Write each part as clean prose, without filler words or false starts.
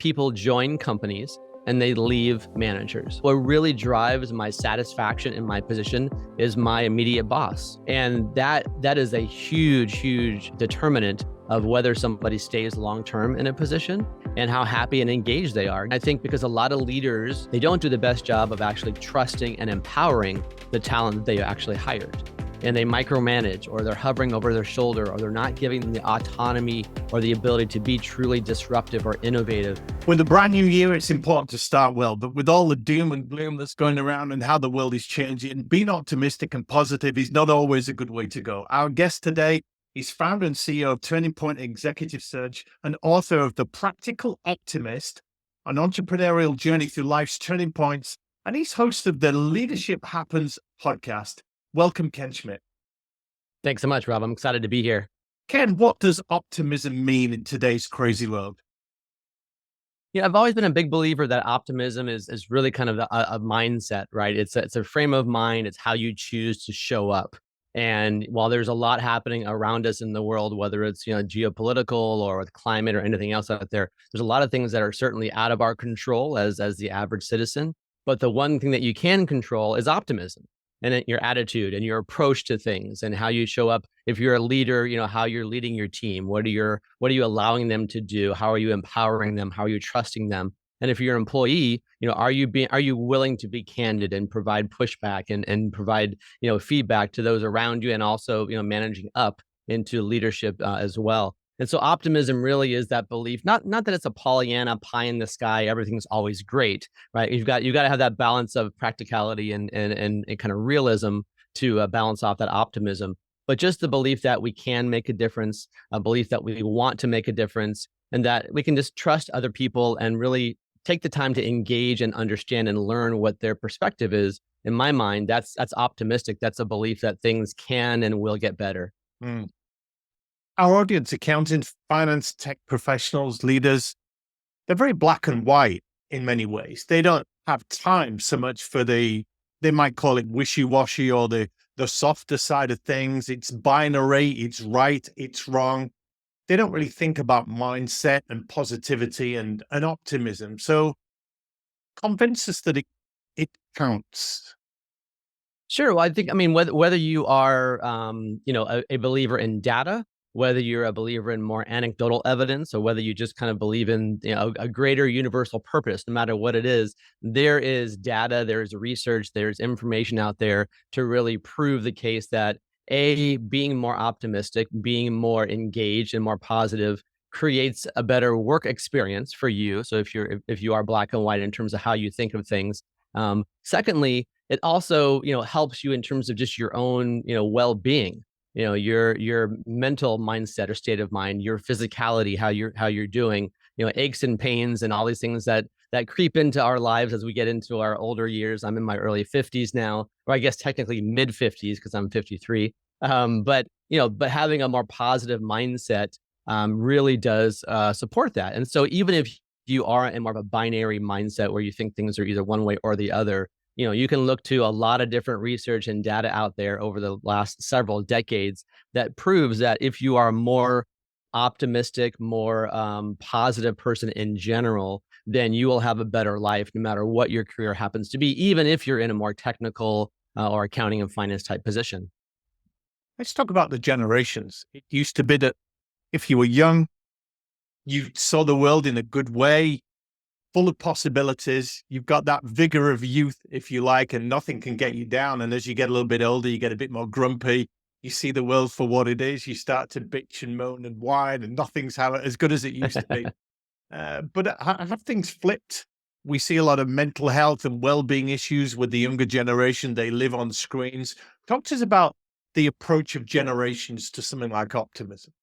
people join companies and they leave managers. What really drives my satisfaction in my position is my immediate boss. And that is a huge determinant of whether somebody stays long-term in a position and how happy and engaged they are. I think because a lot of leaders, they don't do the best job of actually trusting and empowering the talent that they actually hired. And they micromanage, or they're hovering over their shoulder, or they're not giving them the autonomy or the ability to be truly disruptive or innovative. With a brand new year, it's important to start well, but with all the doom and gloom that's going around and how the world is changing, being optimistic and positive is not always a good way to go. Our guest today is founder and CEO of Turning Point Executive Search and author of The Practical Optimist, an entrepreneurial journey through life's turning points, and he's host of the Leadership Happens podcast. Welcome, Ken Schmitt. Thanks so much, Rob. I'm excited to be here. Ken, what does optimism mean in today's crazy world? Yeah, I've always been a big believer that optimism is really kind of a mindset, right? It's a frame of mind. It's how you choose to show up. And while there's a lot happening around us in the world, whether it's geopolitical or with climate or anything else out there, there's a lot of things that are certainly out of our control as the average citizen. But the one thing that you can control is optimism, and your attitude and your approach to things and how you show up. If you're a leader, how you're leading your team. What are you allowing them to do? How are you empowering them? How are you trusting them? And if you're an employee, are you willing to be candid and provide pushback and provide, feedback to those around you, and also, managing up into leadership as well. And so optimism really is that belief, not that it's a Pollyanna, pie in the sky, everything's always great, right? You've got to have that balance of practicality and kind of realism to balance off that optimism. But just the belief that we can make a difference, a belief that we want to make a difference, and that we can just trust other people and really take the time to engage and understand and learn what their perspective is. In my mind, that's optimistic. That's a belief that things can and will get better. Mm. Our audience, accountants, finance, tech professionals, leaders, they're very black and white in many ways. They don't have time so much for they might call it wishy-washy or the softer side of things. It's binary, it's right, it's wrong. They don't really think about mindset and positivity and optimism. So convince us that it counts. Sure. Well, I think, whether you are, a believer in data, whether you're a believer in more anecdotal evidence, or whether you just kind of believe in a greater universal purpose, no matter what it is, there is data, there's research, there's information out there to really prove the case that being more optimistic, being more engaged and more positive creates a better work experience for you. So if you are black and white in terms of how you think of things. Secondly, it also helps you in terms of just your own well-being. Your mental mindset or state of mind, your physicality, how you're doing, aches and pains and all these things that creep into our lives as we get into our older years. I'm in my early 50s now, or I guess technically mid 50s because I'm 53. But having a more positive mindset really does support that. And so even if you are in more of a binary mindset where you think things are either one way or the other, you can look to a lot of different research and data out there over the last several decades that proves that if you are more optimistic, more positive person in general, then you will have a better life no matter what your career happens to be, even if you're in a more technical or accounting and finance type position. Let's talk about the generations. It used to be that if you were young, you saw the world in a good way, full of possibilities. You've got that vigor of youth, if you like, and nothing can get you down. And as you get a little bit older, you get a bit more grumpy. You see the world for what it is. You start to bitch and moan and whine, and nothing's as good as it used to be. But have things flipped? We see a lot of mental health and well-being issues with the younger generation. They live on screens. Talk to us about the approach of generations to something like optimism.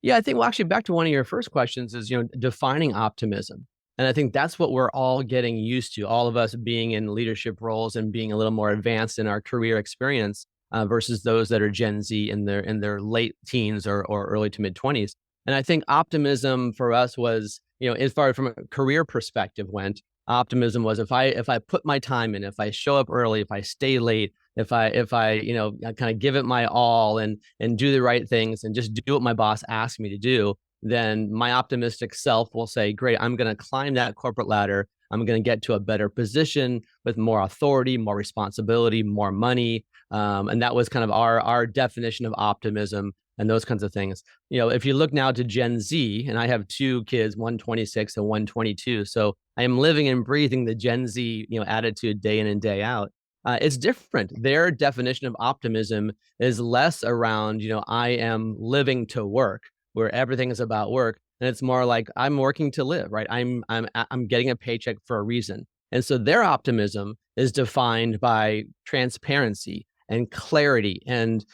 Yeah, I think, well, actually, back to one of your first questions is, defining optimism. And I think that's what we're all getting used to, all of us being in leadership roles and being a little more advanced in our career experience versus those that are Gen Z in their late teens or early to mid 20s. And I think optimism for us was, as far as from a career perspective went, optimism was if I put my time in, if I show up early, if I stay late, if I kind of give it my all and do the right things and just do what my boss asks me to do, then my optimistic self will say, great, I'm going to climb that corporate ladder. I'm going to get to a better position with more authority, more responsibility, more money. And that was kind of our definition of optimism and those kinds of things. If you look now to Gen Z, and I have two kids, one 26 and one 22. So I am living and breathing the Gen Z, attitude day in and day out. It's different. Their definition of optimism is less around, I am living to work, where everything is about work, and it's more like I'm working to live, right? I'm getting a paycheck for a reason, and so their optimism is defined by transparency and clarity and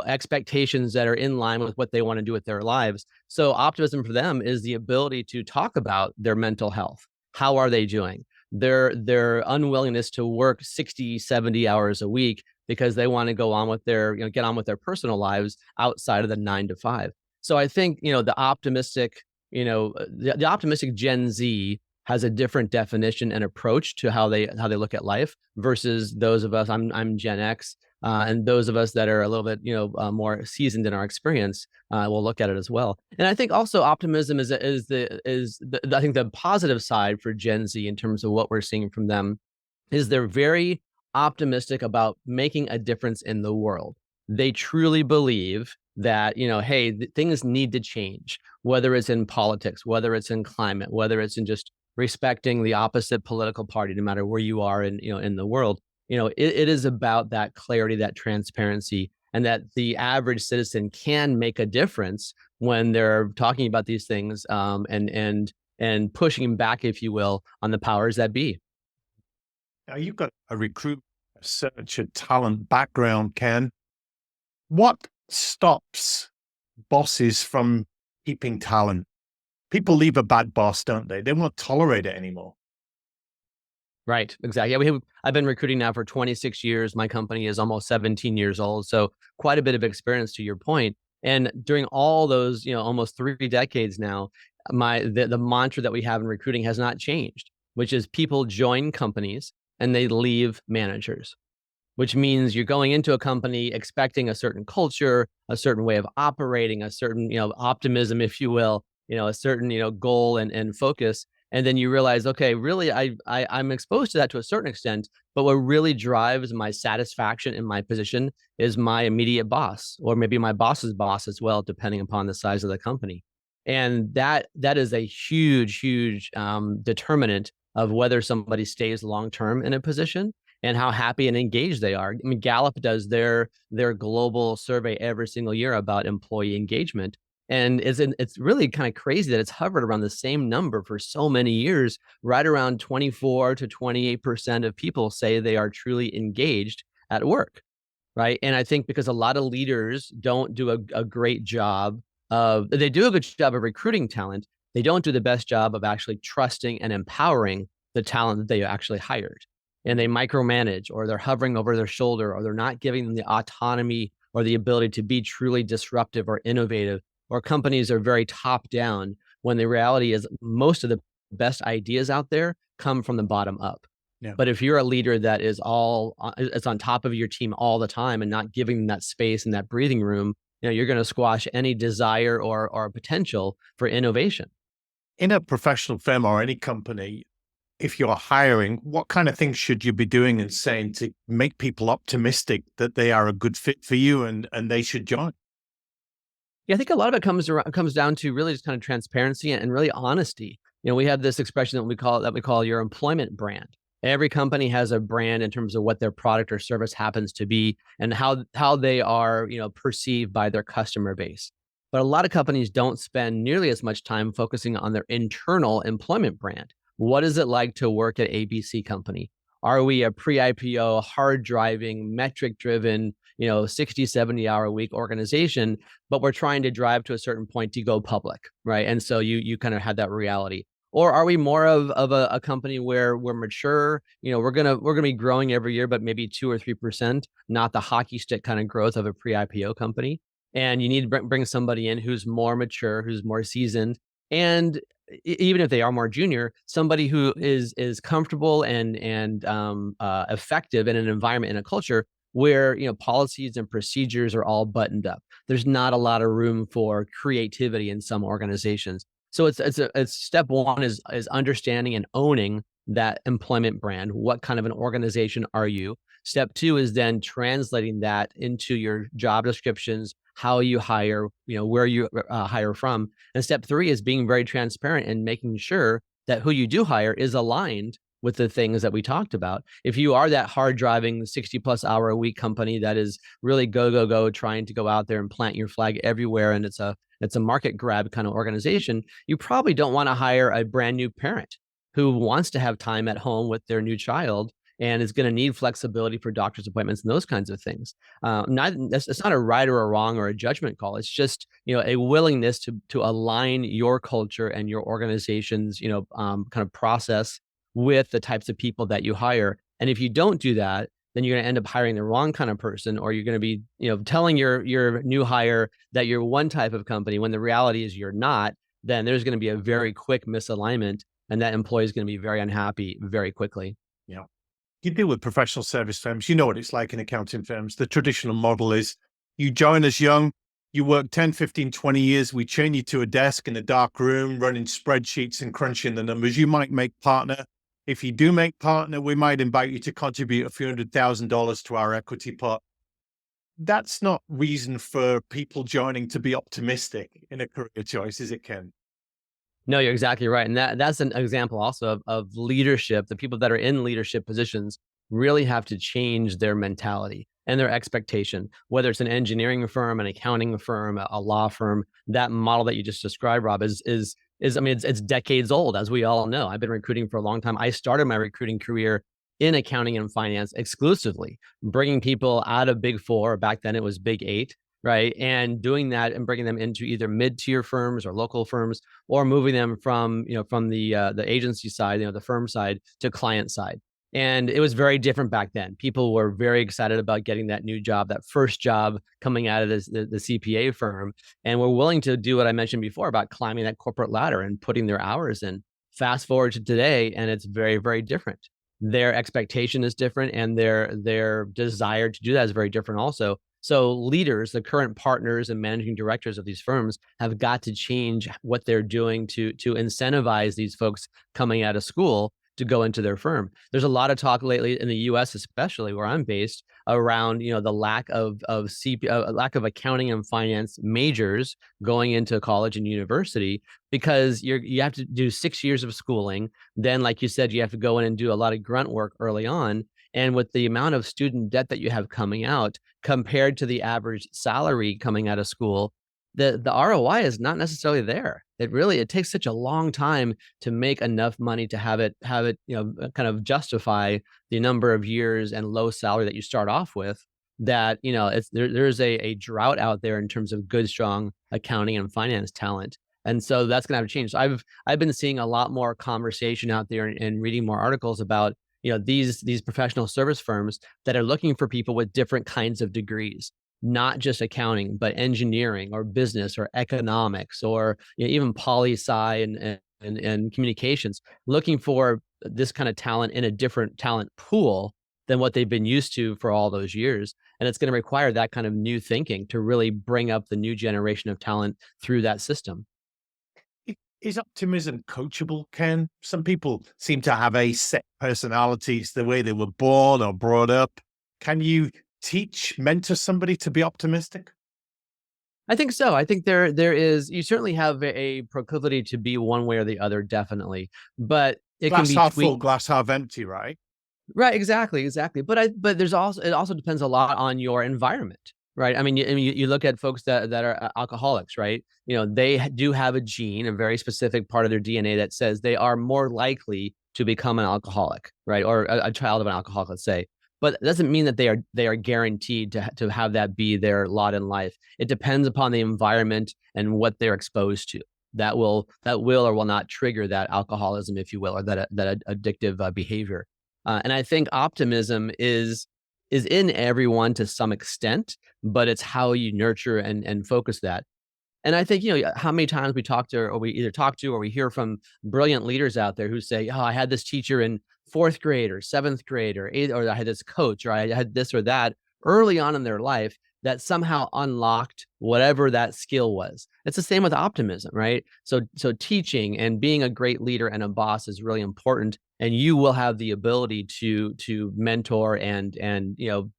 expectations that are in line with what they want to do with their lives. So optimism for them is the ability to talk about their mental health. How are they doing? Their unwillingness to work 60, 70 hours a week because they want to go on with their, get on with their personal lives outside of the 9 to 5. So I think, the optimistic, the optimistic Gen Z has a different definition and approach to how they look at life versus those of us. I'm Gen X, and those of us that are a little bit more seasoned in our experience will look at it as well. And I think also optimism is I think the positive side for Gen Z in terms of what we're seeing from them is they're very optimistic about making a difference in the world. They truly believe that, hey, things need to change, whether it's in politics, whether it's in climate, whether it's in just respecting the opposite political party, no matter where you are in the world. It is about that clarity, that transparency, and that the average citizen can make a difference when they're talking about these things, and pushing back, if you will, on the powers that be. Now, you've got a recruit search and talent background, Ken. What stops bosses from keeping talent? People leave a bad boss, don't they? They won't tolerate it anymore. Right, exactly. Yeah, I've been recruiting now for 26 years. My company is almost 17 years old, so quite a bit of experience to your point. And during all those, almost 3 decades now, the mantra that we have in recruiting has not changed, which is people join companies and they leave managers, which means you're going into a company expecting a certain culture, a certain way of operating, a certain, optimism, if you will, a certain, goal and focus. And then you realize, okay, really, I'm exposed to that to a certain extent, but what really drives my satisfaction in my position is my immediate boss, or maybe my boss's boss as well, depending upon the size of the company. And that is a huge determinant of whether somebody stays long term in a position and how happy and engaged they are. I mean, Gallup does their global survey every single year about employee engagement. And it's really kind of crazy that it's hovered around the same number for so many years. Right around 24 to 28% of people say they are truly engaged at work, right? And I think because a lot of leaders don't do a great job they do a good job of recruiting talent, they don't do the best job of actually trusting and empowering the talent that they actually hired. And they micromanage, or they're hovering over their shoulder, or they're not giving them the autonomy or the ability to be truly disruptive or innovative, or companies are very top down when the reality is most of the best ideas out there come from the bottom up. Yeah. But if you're a leader that is it's on top of your team all the time and not giving them that space and that breathing room, you're going to squash any desire or potential for innovation. In a professional firm or any company, if you're hiring, what kind of things should you be doing and saying to make people optimistic that they are a good fit for you and they should join? Yeah, I think a lot of it comes down to really just kind of transparency and really honesty. We have this expression that we call your employment brand. Every company has a brand in terms of what their product or service happens to be and how they are, perceived by their customer base. But a lot of companies don't spend nearly as much time focusing on their internal employment brand. What is it like to work at ABC company? Are we a pre-IPO, hard driving, metric driven, 60, 70 hour a week organization, but we're trying to drive to a certain point to go public, right? And so you kind of have that reality. Or are we more of a company where we're mature? We're gonna be growing every year, but maybe 2 or 3%, not the hockey stick kind of growth of a pre-IPO company. And you need to bring somebody in who's more mature, who's more seasoned, and even if they are more junior, somebody who is comfortable and effective in an environment, in a culture where policies and procedures are all buttoned up. there's not a lot of room for creativity in some organizations. So it's step one is understanding and owning that employment brand. What kind of an organization are you? Step two is then translating that into your job descriptions, how you hire, where you hire from. And step three is being very transparent and making sure that who you do hire is aligned with the things that we talked about. If you are that hard driving 60 plus hour a week company that is really go, go, go, trying to go out there and plant your flag everywhere, and it's a market grab kind of organization, you probably don't want to hire a brand new parent who wants to have time at home with their new child and is going to need flexibility for doctor's appointments and those kinds of things. It's not a right or a wrong or a judgment call. It's just a willingness to align your culture and your organization's kind of process with the types of people that you hire. And if you don't do that, then you're going to end up hiring the wrong kind of person, or you're going to be telling your new hire that you're one type of company when the reality is you're not. Then there's going to be a very quick misalignment, and that employee is going to be very unhappy very quickly. Yeah. You deal with professional service firms. You know what it's like in accounting firms. The traditional model is you join us young, you work 10, 15, 20 years. We chain you to a desk in a dark room, running spreadsheets and crunching the numbers. You might make partner. If you do make partner, we might invite you to contribute a few $100,000 to our equity pot. That's not reason for people joining to be optimistic in a career choice, is it, Ken? No, you're exactly right. And that's an example also of leadership. The people that are in leadership positions really have to change their mentality and their expectation, whether it's an engineering firm, an accounting firm, a law firm. That model that you just described, Rob, I mean, it's decades old, as we all know. I've been recruiting for a long time. I started my recruiting career in accounting and finance exclusively, bringing people out of Big Four. Back then it was Big Eight, right? And doing that and bringing them into either mid-tier firms or local firms, or moving them from the agency side, the firm side, to client side. And it was very different back then. People were very excited about getting that new job, that first job coming out of the CPA firm, and were willing to do what I mentioned before about climbing that corporate ladder and putting their hours in. Fast forward to today, and it's very, very different. Their expectation is different, and their desire to do that is very different also. So leaders, the current partners and managing directors of these firms, have got to change what they're doing to incentivize these folks coming out of school to go into their firm. There's a lot of talk lately in the U.S., especially where I'm based, around the lack of lack of accounting and finance majors going into college and university, because you have to do 6 years of schooling. Then, like you said, you have to go in and do a lot of grunt work early on. And with the amount of student debt that you have coming out compared to the average salary coming out of school, the ROI is not necessarily there. It takes such a long time to make enough money to have it kind of justify the number of years and low salary that you start off with, that there's a drought out there in terms of good, strong accounting and finance talent. And so that's going to have to change. So I've been seeing a lot more conversation out there, and reading more articles about these professional service firms that are looking for people with different kinds of degrees, not just accounting, but engineering or business or economics, or even poli-sci and communications, looking for this kind of talent in a different talent pool than what they've been used to for all those years. And it's going to require that kind of new thinking to really bring up the new generation of talent through that system. Is optimism coachable, Ken? Some people seem to have a set personality. It's the way they were born or brought up. Can you mentor somebody to be optimistic? I think so. I think you certainly have a proclivity to be one way or the other, definitely, but it can Glass be half full, tweaked. glass half empty, right? Right, exactly. But it also depends a lot on your environment, right? I mean, you look at folks that are alcoholics, right? They do have a gene, a very specific part of their DNA that says they are more likely to become an alcoholic, right? Or a child of an alcoholic, let's say. But it doesn't mean that they are guaranteed to have that be their lot in life. It depends upon the environment and what they're exposed to. That will or will not trigger that alcoholism, if you will, or that addictive behavior. And I think optimism is in everyone to some extent, but it's how you nurture and focus that. And I think, how many times we either talk to or we hear from brilliant leaders out there who say, "Oh, I had this teacher in fourth grade or seventh grade or eighth, or I had this coach, or I had this or that early on in their life." that somehow unlocked whatever that skill was. It's the same with optimism, right? So teaching and being a great leader and a boss is really important, and you will have the ability to mentor and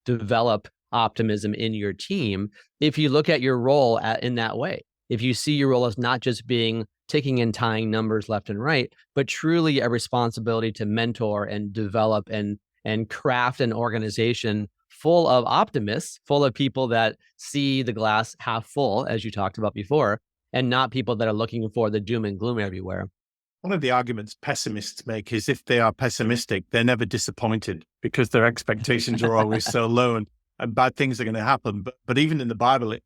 develop optimism in your team if you look at your role in that way. If you see your role as not just being ticking and tying numbers left and right, but truly a responsibility to mentor and develop and craft an organization full of optimists, full of people that see the glass half full, as you talked about before, and not people that are looking for the doom and gloom everywhere. One of the arguments pessimists make is if they are pessimistic, they're never disappointed because their expectations are always so low and bad things are going to happen. But even in the Bible,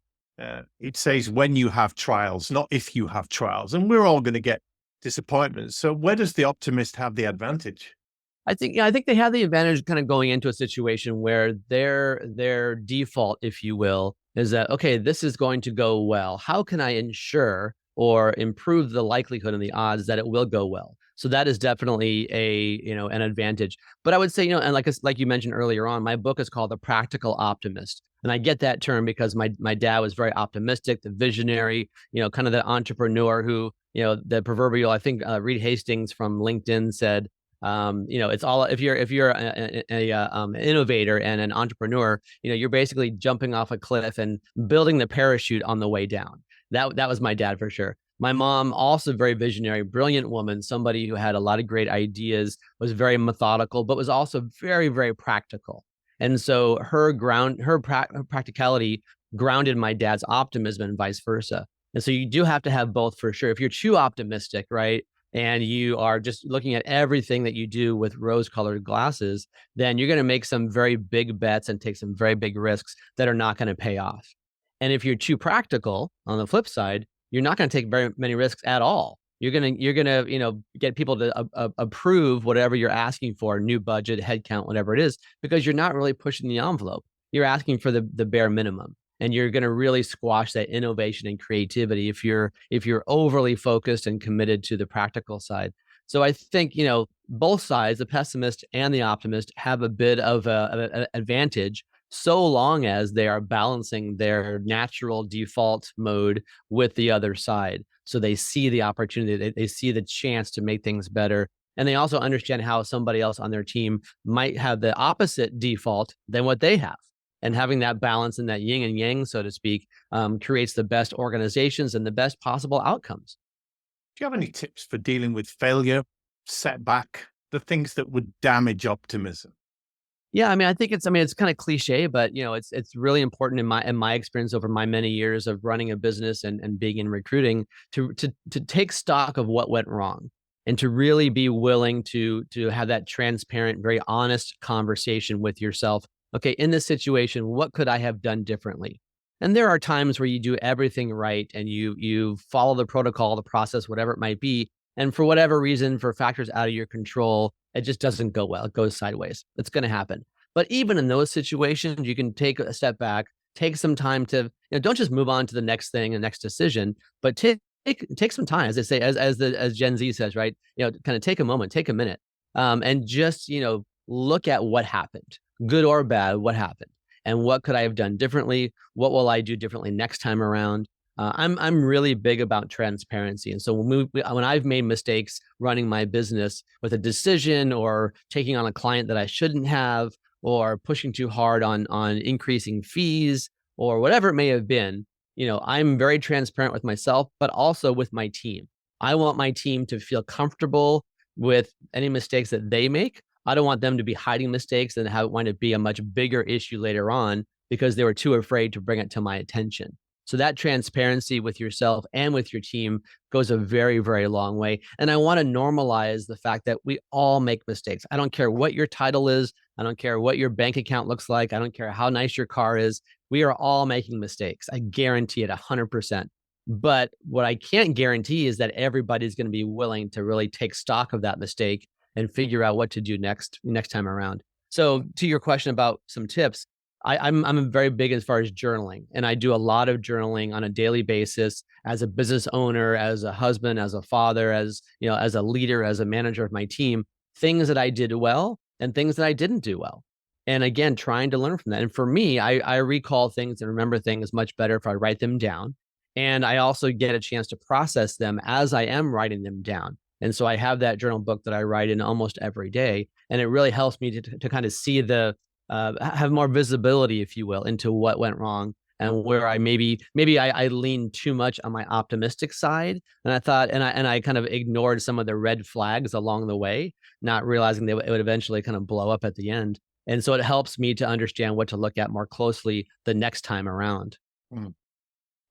it says when you have trials, not if you have trials. And we're all going to get disappointments. So where does the optimist have the advantage? I think they have the advantage kind of going into a situation where their default, if you will, is that, okay, this is going to go well. How can I ensure or improve the likelihood and the odds that it will go well? So that is definitely an advantage. But I would say, and like you mentioned earlier on, my book is called The Practical Optimist. And I get that term because my dad was very optimistic, the visionary, kind of the entrepreneur who, the proverbial, I think Reed Hastings from LinkedIn said, it's all, if you're an innovator and an entrepreneur, you're basically jumping off a cliff and building the parachute on the way down. That was my dad for sure. My mom, also very visionary, brilliant woman, somebody who had a lot of great ideas, was very methodical, but was also very, very practical. And so her practicality grounded my dad's optimism and vice versa. And so you do have to have both for sure. If you're too optimistic, right, and you are just looking at everything that you do with rose-colored glasses, then you're going to make some very big bets and take some very big risks that are not going to pay off. And if you're too practical, on the flip side, you're not going to take very many risks at all. You're gonna get people to approve whatever you're asking for, new budget, headcount, whatever it is, because you're not really pushing the envelope. You're asking for the bare minimum, and you're going to really squash that innovation and creativity if you're overly focused and committed to the practical side. So I think both sides, the pessimist and the optimist, have a bit of an advantage so long as they are balancing their natural default mode with the other side. So they see the opportunity, they see the chance to make things better. And they also understand how somebody else on their team might have the opposite default than what they have. And having that balance and that yin and yang, so to speak, creates the best organizations and the best possible outcomes. Do you have any tips for dealing with failure, setback, the things that would damage optimism? Yeah, I think it's kind of cliche, but it's really important in my experience over my many years of running a business and being in recruiting to take stock of what went wrong and to really be willing to have that transparent, very honest conversation with yourself. Okay, in this situation, what could I have done differently? And there are times where you do everything right and you follow the protocol, the process, whatever it might be, and for whatever reason, for factors out of your control, it just doesn't go well. It goes sideways. It's going to happen. But even in those situations, you can take a step back, take some time to, don't just move on to the next thing, the next decision, but take some time, as they say, as Gen Z says, right? Kind of take a moment, take a minute, and just look at what happened, good or bad, what happened, and what could I have done differently? What will I do differently next time around? I'm really big about transparency, and so when I've made mistakes running my business with a decision or taking on a client that I shouldn't have, or pushing too hard on increasing fees or whatever it may have been, I'm very transparent with myself, but also with my team. I want my team to feel comfortable with any mistakes that they make. I don't want them to be hiding mistakes and have it wind up be a much bigger issue later on because they were too afraid to bring it to my attention. So that transparency with yourself and with your team goes a very, very long way. And I want to normalize the fact that we all make mistakes. I don't care what your title is. I don't care what your bank account looks like. I don't care how nice your car is. We are all making mistakes. I guarantee it 100%. But what I can't guarantee is that everybody's going to be willing to really take stock of that mistake and figure out what to do next time around. So to your question about some tips, I'm very big as far as journaling, and I do a lot of journaling on a daily basis as a business owner, as a husband, as a father, as a leader, as a manager of my team, things that I did well and things that I didn't do well. And again, trying to learn from that. And for me, I recall things and remember things much better if I write them down. And I also get a chance to process them as I am writing them down. And so I have that journal book that I write in almost every day. And it really helps me to kind of see have more visibility, if you will, into what went wrong and where I maybe I leaned too much on my optimistic side. And I thought, and I kind of ignored some of the red flags along the way, not realizing that it would eventually kind of blow up at the end. And so it helps me to understand what to look at more closely the next time around. Mm.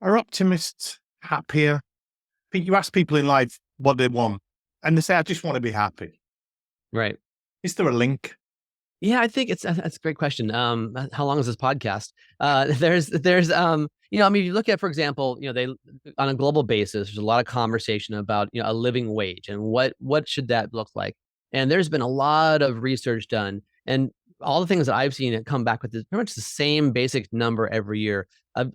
Are optimists happier? I think you ask people in life what they want, and they say, I just want to be happy. Right. Is there a link? Yeah, I think that's a great question. How long is this podcast? There's I mean, you look at, for example, they on a global basis, there's a lot of conversation about a living wage and what should that look like. And there's been a lot of research done, and all the things that I've seen come back with pretty much the same basic number every year.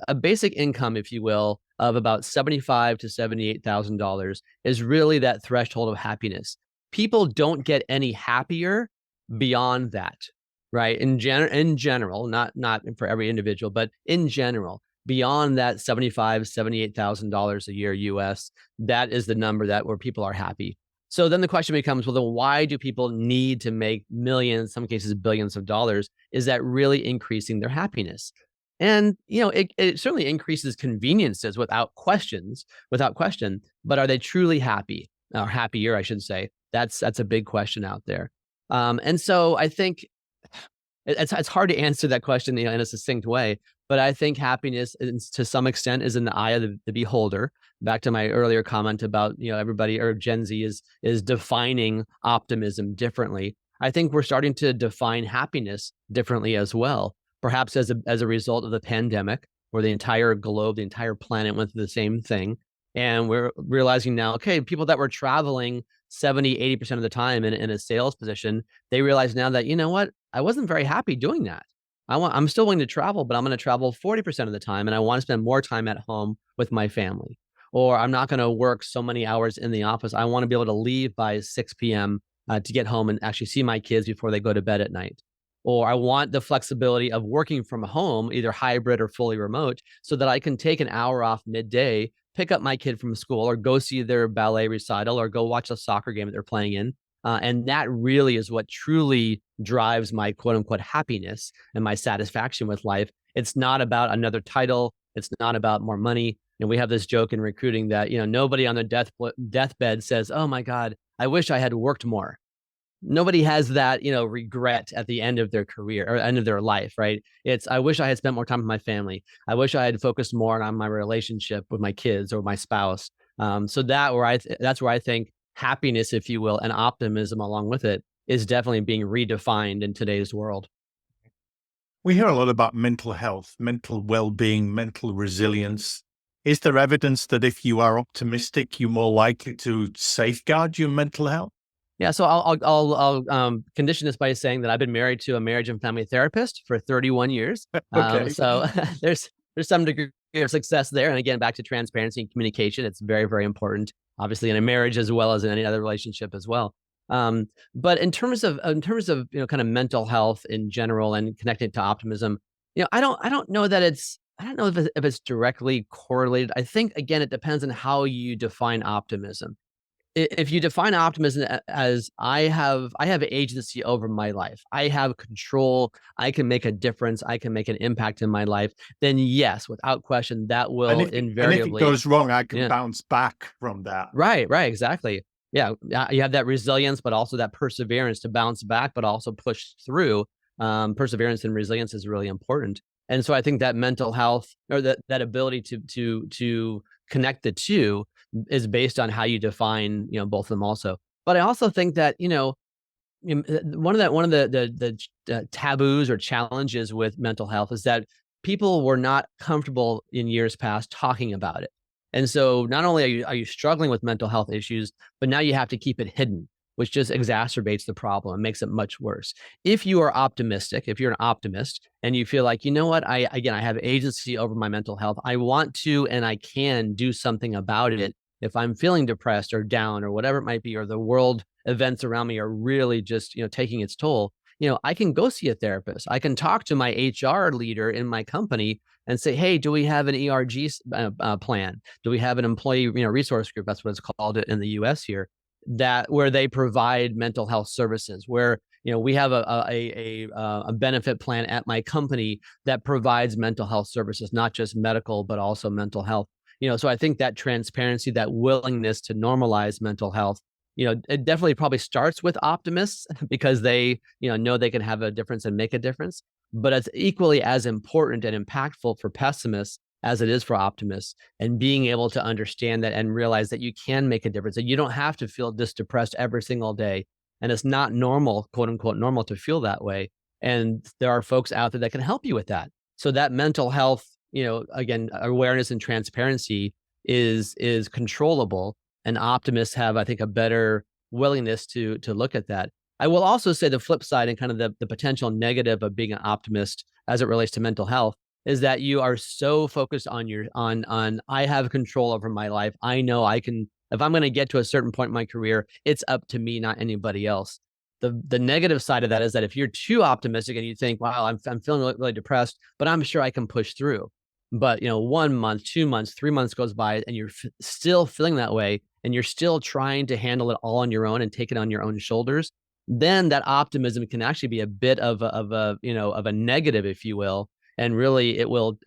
A basic income, if you will, of about $75,000 to $78,000 is really that threshold of happiness. People don't get any happier beyond that, right? In general, not for every individual, but in general, beyond that $78,000 a year US, that is the number that where people are happy. So then the question becomes, well, then why do people need to make millions, in some cases billions of dollars? Is that really increasing their happiness? And it certainly increases conveniences without question. But are they truly happy or happier, I should say? That's a big question out there. And so I think it's hard to answer that question in a succinct way, but I think happiness to some extent is in the eye of the beholder. Back to my earlier comment about everybody or Gen Z is defining optimism differently. I think we're starting to define happiness differently as well, perhaps as a result of the pandemic, where the entire globe, the entire planet went through the same thing. And we're realizing now, okay, people that were traveling 70, 80% of the time in a sales position, they realize now that, you know what, I wasn't very happy doing that. I'm still willing to travel, but I'm going to travel 40% of the time. And I want to spend more time at home with my family. Or I'm not going to work so many hours in the office. I want to be able to leave by 6 p.m. To get home and actually see my kids before they go to bed at night. Or I want the flexibility of working from home, either hybrid or fully remote, so that I can take an hour off midday, pick up my kid from school, or go see their ballet recital, or go watch a soccer game that they're playing in. And that really is what truly drives my quote unquote happiness and my satisfaction with life. It's not about another title. It's not about more money. And we have this joke in recruiting that, nobody on their deathbed says, oh my God, I wish I had worked more. Nobody has that, regret at the end of their career or end of their life, right? It's, I wish I had spent more time with my family. I wish I had focused more on my relationship with my kids or my spouse. So that's where I think happiness, if you will, and optimism along with it is definitely being redefined in today's world. We hear a lot about mental health, mental well-being, mental resilience. Is there evidence that if you are optimistic, you're more likely to safeguard your mental health? Yeah, so I'll condition this by saying that I've been married to a marriage and family therapist for 31 years. Okay. So there's some degree of success there. And again, back to transparency and communication, it's very, very important, obviously in a marriage as well as in any other relationship as well. But in terms of kind of mental health in general and connected to optimism, I don't know that I don't know if it's directly correlated. I think again, it depends on how you define optimism. If you define optimism as I have agency over my life, I have control, I can make a difference, I can make an impact in my life, then yes, without question, that And will if it invariably, goes wrong, I can yeah, bounce back from that. right, exactly. Yeah, you have that resilience, but also that perseverance to bounce back, but also push through. Perseverance and resilience is really important. And so I think that mental health or that ability to connect the two is based on how you define, both of them also. But I also think that, one of the taboos or challenges with mental health is that people were not comfortable in years past talking about it. And so not only are you struggling with mental health issues, but now you have to keep it hidden, which just exacerbates the problem and makes it much worse. If you are optimistic, if you're an optimist and you feel like, you know what, I have agency over my mental health. I want to and I can do something about it. If I'm feeling depressed or down or whatever it might be, or the world events around me are really just, taking its toll. I can go see a therapist. I can talk to my HR leader in my company and say, hey, do we have an ERG plan? Do we have an employee resource group? That's what it's called in the US here, that where they provide mental health services, where we have a benefit plan at my company that provides mental health services, not just medical, but also mental health. So I think that transparency, that willingness to normalize mental health, it definitely probably starts with optimists because they, know they can have a difference and make a difference. But it's equally as important and impactful for pessimists as it is for optimists, and being able to understand that and realize that you can make a difference, that you don't have to feel this depressed every single day. And it's not normal, quote unquote, normal to feel that way. And there are folks out there that can help you with that. So that mental health, again, awareness and transparency is controllable. And optimists have, I think, a better willingness to look at that. I will also say the flip side and kind of the potential negative of being an optimist as it relates to mental health is that you are so focused on I have control over my life. I know I can, if I'm going to get to a certain point in my career, it's up to me, not anybody else. The negative side of that is that if you're too optimistic and you think, wow, I'm feeling really, really depressed, but I'm sure I can push through. But 1 month, 2 months, 3 months goes by and you're still feeling that way, and you're still trying to handle it all on your own and take it on your own shoulders, then that optimism can actually be a bit of a negative, if you will. And really it will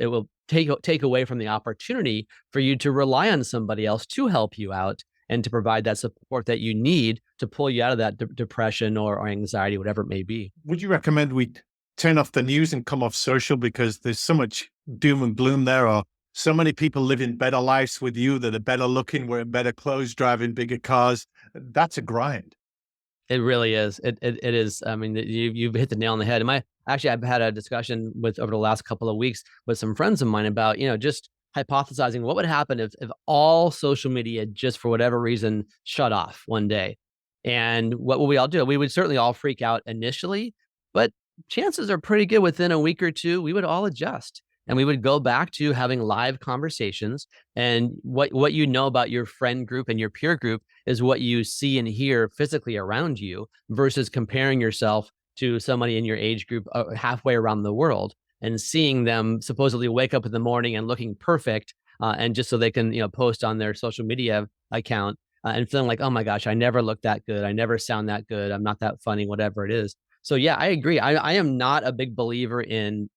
take away from the opportunity for you to rely on somebody else to help you out and to provide that support that you need to pull you out of that depression or anxiety, whatever it may be. Would you recommend we turn off the news and come off social because there's so much doom and gloom there, or so many people living better lives with you that are better looking, wearing better clothes, driving bigger cars? That's a grind. It really is. It is. I mean, you've hit the nail on the head. I've had a discussion with over the last couple of weeks with some friends of mine about, just hypothesizing what would happen if all social media just for whatever reason shut off one day. And what would we all do? We would certainly all freak out initially, but chances are pretty good within a week or two, we would all adjust and we would go back to having live conversations. And what about your friend group and your peer group is what you see and hear physically around you versus comparing yourself to somebody in your age group halfway around the world and seeing them supposedly wake up in the morning and looking perfect, and just so they can post on their social media account, and feeling like, oh my gosh, I never look that good, I never sound that good, I'm not that funny, whatever it is. So yeah, I agree. I am not a big believer in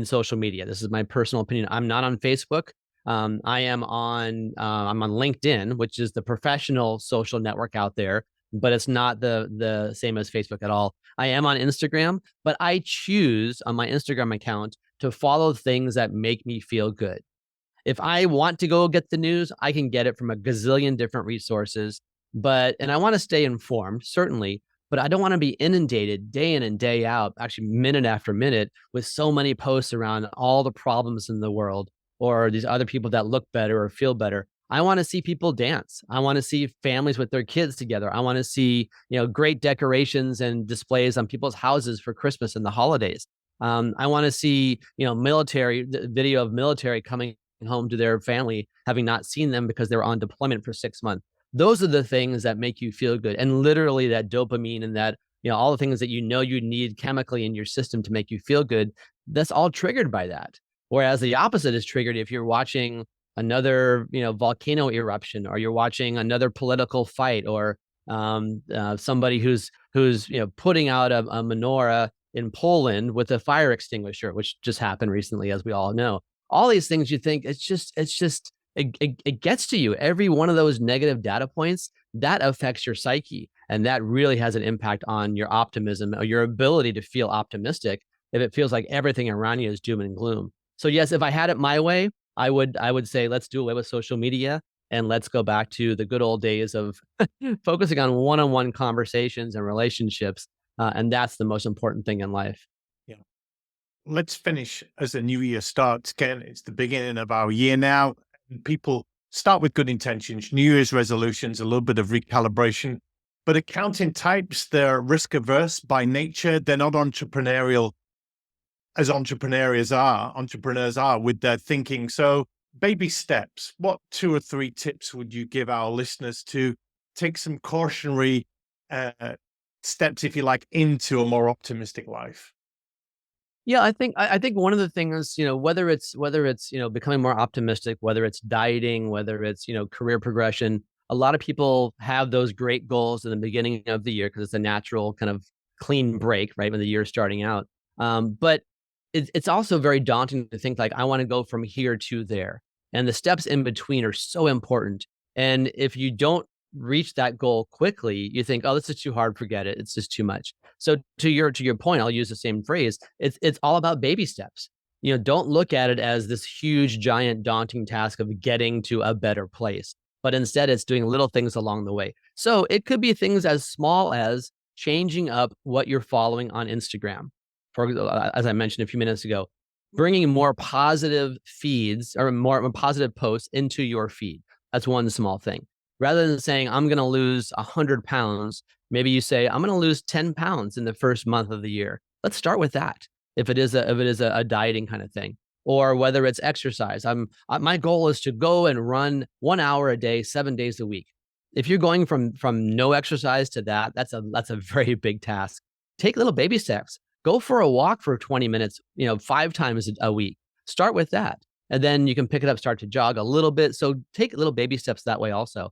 social media. This is my personal opinion. I'm not on Facebook. I'm on LinkedIn, which is the professional social network out there, but it's not the same as Facebook at all. I am on Instagram, but I choose on my Instagram account to follow things that make me feel good. If I want to go get the news, I can get it from a gazillion different resources, and I want to stay informed, certainly, but I don't want to be inundated day in and day out, actually minute after minute, with so many posts around all the problems in the world or these other people that look better or feel better. I want to see people dance. I want to see families with their kids together. I want to see, great decorations and displays on people's houses for Christmas and the holidays. I want to see, video of military coming home to their family, having not seen them because they were on deployment for 6 months. Those are the things that make you feel good. And literally that dopamine and that, all the things that you need chemically in your system to make you feel good, that's all triggered by that. Whereas the opposite is triggered if you're watching another, volcano eruption, or you're watching another political fight, or somebody who's putting out a menorah in Poland with a fire extinguisher, which just happened recently, as we all know. All these things, you think it gets to you. Every one of those negative data points that affects your psyche, and that really has an impact on your optimism or your ability to feel optimistic if it feels like everything around you is doom and gloom. So yes, if I had it my way, I would say let's do away with social media and let's go back to the good old days of focusing on one-on-one conversations and relationships, and that's the most important thing in life. Yeah. Let's finish as the new year starts, Ken. It's the beginning of our year now. People start with good intentions, New Year's resolutions, a little bit of recalibration. But accounting types, they're risk averse by nature. They're not entrepreneurial as entrepreneurs are with their thinking. So baby steps, what 2 or 3 tips would you give our listeners to take some cautionary steps, if you like, into a more optimistic life? Yeah, I think one of the things, whether it's becoming more optimistic, whether it's dieting, whether it's career progression, a lot of people have those great goals in the beginning of the year because it's a natural kind of clean break, right, when the year is starting out. But it's also very daunting to think like I want to go from here to there, and the steps in between are so important. And if you don't reach that goal quickly, you think, oh, this is too hard, forget it, it's just too much. So to your point, I'll use the same phrase. It's all about baby steps. Don't look at it as this huge, giant, daunting task of getting to a better place, but instead it's doing little things along the way. So it could be things as small as changing up what you're following on Instagram. As I mentioned a few minutes ago, bringing more positive feeds or more positive posts into your feed. That's one small thing. Rather than saying, I'm going to lose 100 pounds, maybe you say, I'm going to lose 10 pounds in the first month of the year. Let's start with that. If it is a dieting kind of thing, or whether it's exercise, my goal is to go and run 1 hour a day, 7 days a week. If you're going from no exercise to that, that's a very big task. Take little baby steps. Go for a walk for 20 minutes, 5 times a week. Start with that. And then you can pick it up, start to jog a little bit. So take little baby steps that way also.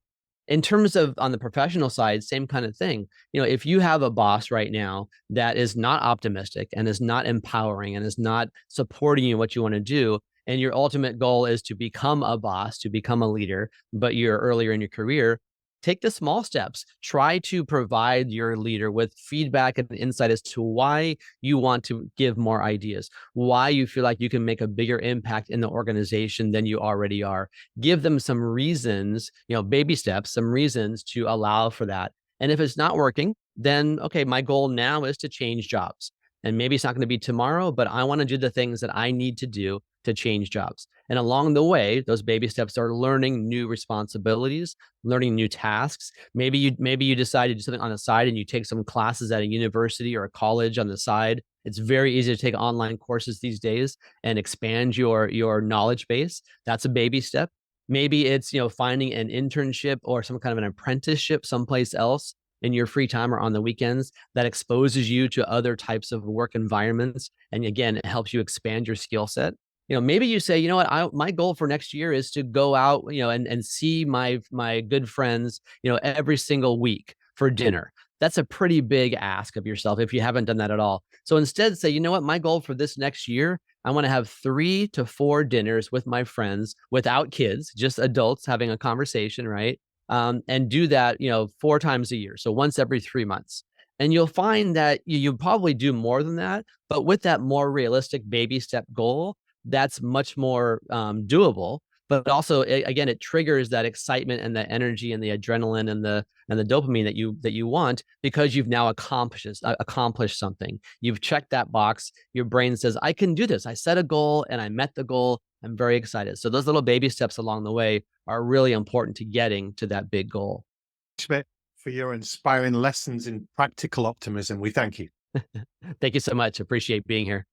In terms of on the professional side, same kind of thing. If you have a boss right now that is not optimistic and is not empowering and is not supporting you what you want to do, and your ultimate goal is to become a boss, to become a leader, but you're earlier in your career, take the small steps. Try to provide your leader with feedback and insight as to why you want to give more ideas, why you feel like you can make a bigger impact in the organization than you already are. Give them some reasons, baby steps, some reasons to allow for that. And if it's not working, then okay, my goal now is to change jobs. And maybe it's not going to be tomorrow, but I want to do the things that I need to do to change jobs. And along the way, those baby steps are learning new responsibilities, learning new tasks. Maybe you decide to do something on the side and you take some classes at a university or a college on the side. It's very easy to take online courses these days and expand your knowledge base. That's a baby step. Maybe it's finding an internship or some kind of an apprenticeship someplace else in your free time or on the weekends that exposes you to other types of work environments. And again, it helps you expand your skill set. Maybe you say, you know what, my goal for next year is to go out, and see my good friends, every single week for dinner. That's a pretty big ask of yourself if you haven't done that at all. So instead say, you know what, my goal for this next year, I want to have 3 to 4 dinners with my friends without kids, just adults having a conversation, right? And do that, 4 times a year. So once every 3 months. And you'll find that you probably do more than that, but with that more realistic baby step goal, that's much more doable. But also, again, it triggers that excitement and the energy and the adrenaline and the dopamine that you want because you've now accomplished something. You've checked that box. Your brain says, "I can do this. I set a goal and I met the goal. I'm very excited." So those little baby steps along the way are really important to getting to that big goal. Schmitt, for your inspiring lessons in practical optimism. We thank you. Thank you so much. Appreciate being here.